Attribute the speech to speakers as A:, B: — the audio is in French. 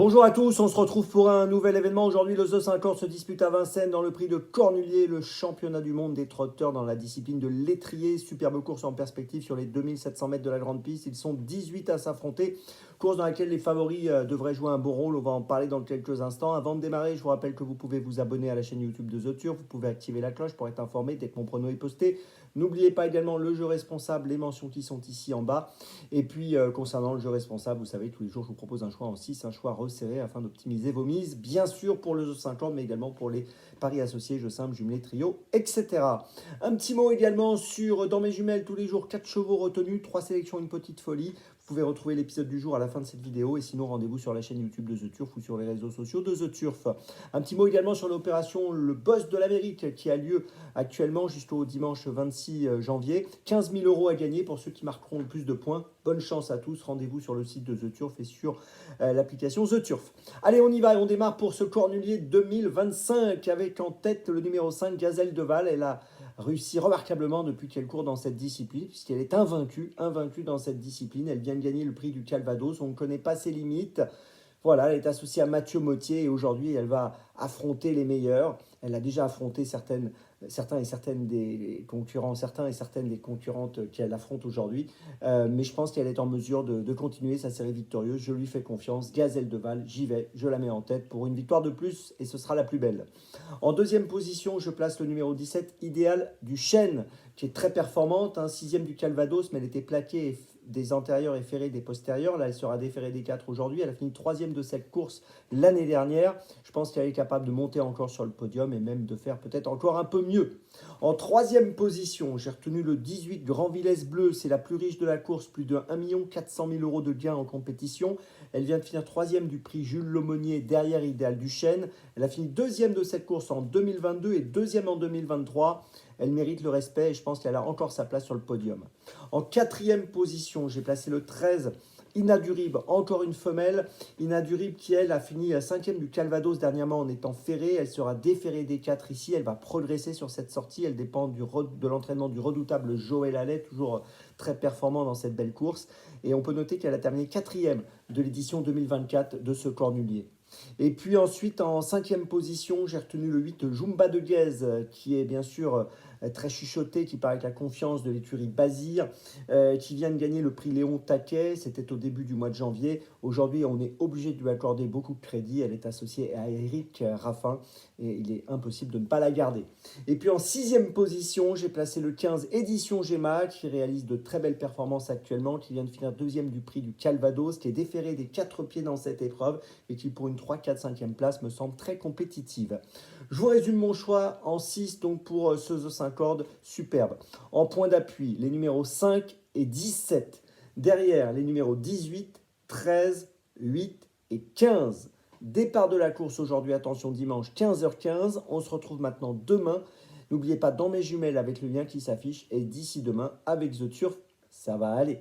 A: Bonjour à tous, on se retrouve pour un nouvel événement. Aujourd'hui, le The 50 se dispute à Vincennes dans le prix de Cornulier, le championnat du monde des trotteurs dans la discipline de l'étrier. Superbe course en perspective sur les 2700 mètres de la grande piste. Ils sont 18 à s'affronter. Course dans laquelle les favoris devraient jouer un bon rôle. On va en parler dans quelques instants. Avant de démarrer, je vous rappelle que vous pouvez vous abonner à la chaîne YouTube de The Turf. Vous pouvez activer la cloche pour être informé dès que mon prono est posté. N'oubliez pas également le jeu responsable, les mentions qui sont ici en bas. Et puis, concernant le jeu responsable, vous savez, tous les jours, je vous propose un choix en 6, un choix resserré afin d'optimiser vos mises, bien sûr pour le jeu 50, mais également pour les paris associés, jeux simples, jumelés, trio, etc. Un petit mot également sur dans mes jumelles, tous les jours, 4 chevaux retenus, 3 sélections, une petite folie. Vous pouvez retrouver l'épisode du jour à la fin de cette vidéo et sinon rendez-vous sur la chaîne YouTube de The Turf ou sur les réseaux sociaux de The Turf. Un petit mot également sur l'opération Le Boss de l'Amérique qui a lieu actuellement jusqu'au dimanche 26 janvier. 15 000 € à gagner pour ceux qui marqueront le plus de points. Bonne chance à tous, rendez-vous sur le site de The Turf et sur l'application The Turf. Allez, on y va et on démarre pour ce Cornulier 2025 avec en tête le numéro 5, Gazelle de Val. Elle a réussi remarquablement depuis qu'elle court dans cette discipline, puisqu'elle est invaincue dans cette discipline. Elle vient de gagner le prix du Calvados, on ne connaît pas ses limites. Voilà, elle est associée à Mathieu Mottier et aujourd'hui, elle va affronter les meilleurs. Elle a déjà affronté certaines des concurrentes qu'elle affronte aujourd'hui. Mais je pense qu'elle est en mesure de continuer sa série victorieuse. Je lui fais confiance. Gazelle de Val, j'y vais. Je la mets en tête pour une victoire de plus et ce sera la plus belle. En deuxième position, je place le numéro 17, Idéal du Chêne, qui est très performante. 6e du Calvados, mais elle était plaquée des antérieurs et ferrée des postérieurs. Là, elle sera déferrée des 4 aujourd'hui. Elle a fini 3e de cette course l'année dernière. Je pense qu'elle est capable de monter encore sur le podium et même de faire peut-être encore un peu mieux. En troisième position, j'ai retenu le 18 Grand Villesse Bleu. C'est la plus riche de la course, plus de 1 400 000 € de gains en compétition. Elle vient de finir 3e du prix Jules Laumonier derrière Idéal du Chêne. Elle a fini 2e de cette course en 2022 et 2e en 2023. Elle mérite le respect et je pense qu'elle a encore sa place sur le podium. En quatrième position, j'ai placé le 13, Inadurib, encore une femelle. Inadurib qui, elle, a fini 5e du Calvados dernièrement en étant ferrée. Elle sera déferrée des 4 ici. Elle va progresser sur cette sortie. Elle dépend de l'entraînement du redoutable Joël Allais, toujours très performant dans cette belle course. Et on peut noter qu'elle a terminé 4e de l'édition 2024 de ce Cornulier. Et puis ensuite, en 5e position, j'ai retenu le 8 Jumba de Guèze, qui est bien sûr très chuchoté, qui paraît avec la confiance de l'écurie Bazir, qui vient de gagner le prix Léon Taquet. C'était au début du mois de janvier. Aujourd'hui, on est obligé de lui accorder beaucoup de crédit. Elle est associée à Eric Raffin et il est impossible de ne pas la garder. Et puis en 6e position, j'ai placé le 15 Édition Gemma, qui réalise de très belles performances actuellement, qui vient de finir 2e du prix du Calvados, qui est déféré des 4 pieds dans cette épreuve et qui pour une 3, 4, 5e place me semble très compétitive. Je vous résume mon choix en 6 donc pour ce The 5 cordes superbe. En point d'appui, les numéros 5 et 17. Derrière, les numéros 18, 13, 8 et 15. Départ de la course aujourd'hui, attention, dimanche 15h15. On se retrouve maintenant demain. N'oubliez pas dans mes jumelles avec le lien qui s'affiche et d'ici demain avec The Turf, ça va aller.